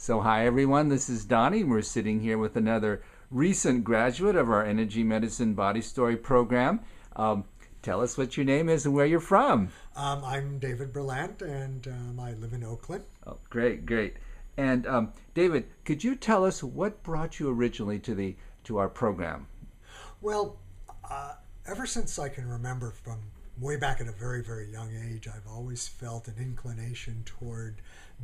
So, hi everyone, this is Donnie, and we're sitting here with another recent graduate of our Energy Medicine Body Story program. Tell us what your name is and where you're from. I'm David Berlant, and I live in Oakland. Oh, great, great. And David, could you tell us what brought you originally to our program? Well, ever since I can remember from way back at a very, very young age, I've always felt an inclination toward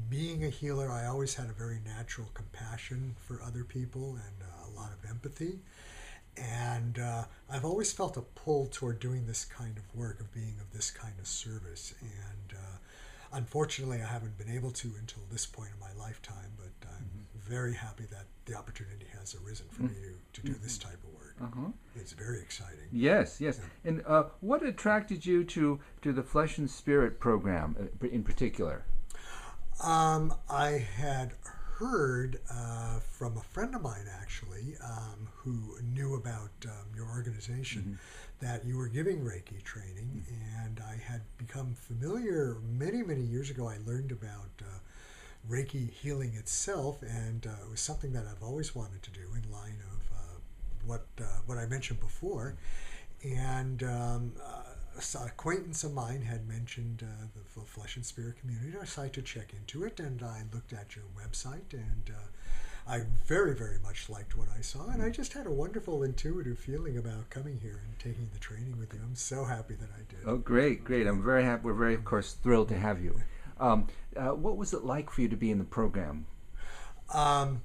being a healer. I always had a very natural compassion for other people and a lot of empathy. And I've always felt a pull toward doing this kind of work, of being of this kind of service. And unfortunately, I haven't been able to until this point in my lifetime, but I'm very happy that the opportunity has arisen for me to do this type of work. Uh-huh. It's very exciting. Yes, yes. And what attracted you to the Flesh and Spirit program in particular? I had heard from a friend of mine, actually, who knew about your organization, that you were giving Reiki training, and I had become familiar many, many years ago. I learned about Reiki healing itself, and it was something that I've always wanted to do in line of what I mentioned before. And an acquaintance of mine had mentioned the Flesh and Spirit community. I decided to check into it, and I looked at your website, and I very, very much liked what I saw, and I just had a wonderful intuitive feeling about coming here and taking the training with you. I'm so happy that I did. Oh, great, great. I'm very happy. We're very, of course, thrilled to have you. What was it like for you to be in the program? The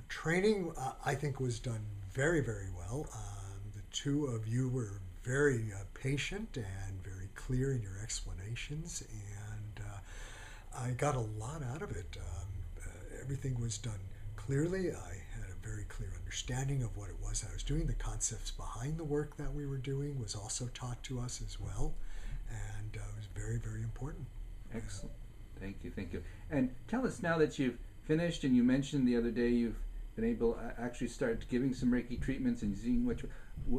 training, I think, was done very, very well. The two of you were very patient and very clear in your explanations, and I got a lot out of it. Everything was done clearly. I had a very clear understanding of what it was I was doing. The concepts behind the work that we were doing was also taught to us as well, and it was very, very important. Excellent. Thank you, thank you. And tell us, now that you've finished, and you mentioned the other day you've been able to actually start giving some Reiki treatments and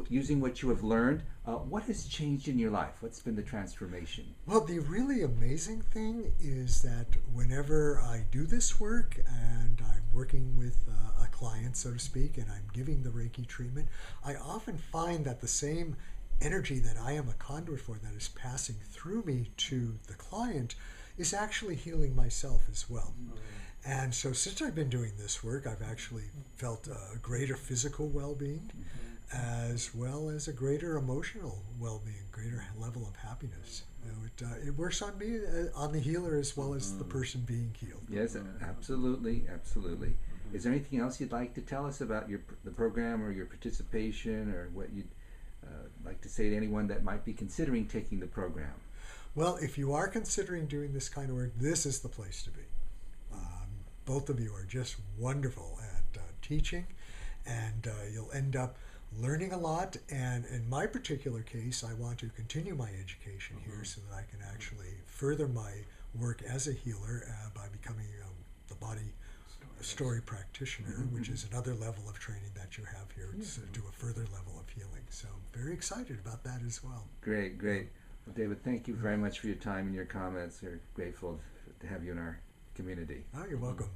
using what you have learned. What has changed in your life? What's been the transformation? Well, the really amazing thing is that whenever I do this work and I'm working with a client, so to speak, and I'm giving the Reiki treatment, I often find that the same energy that I am a conduit for, that is passing through me to the client, is actually healing myself as well. And so since I've been doing this work, I've actually felt a greater physical well-being, as well as a greater emotional well-being, greater level of happiness. You know, it works on me, on the healer, as well as the person being healed. Yes, absolutely, absolutely. Is there anything else you'd like to tell us about the program, or your participation, or what you'd like to say to anyone that might be considering taking the program? Well, if you are considering doing this kind of work, this is the place to be. Both of you are just wonderful at teaching, and you'll end up learning a lot. And in my particular case, I want to continue my education here so that I can actually further my work as a healer by becoming the body story practitioner, which is another level of training that you have here to do a further level of healing. So I'm very excited about that as well. Great, great. Well, David, thank you very much for your time and your comments. We're grateful to have you in our community. Oh, you're welcome.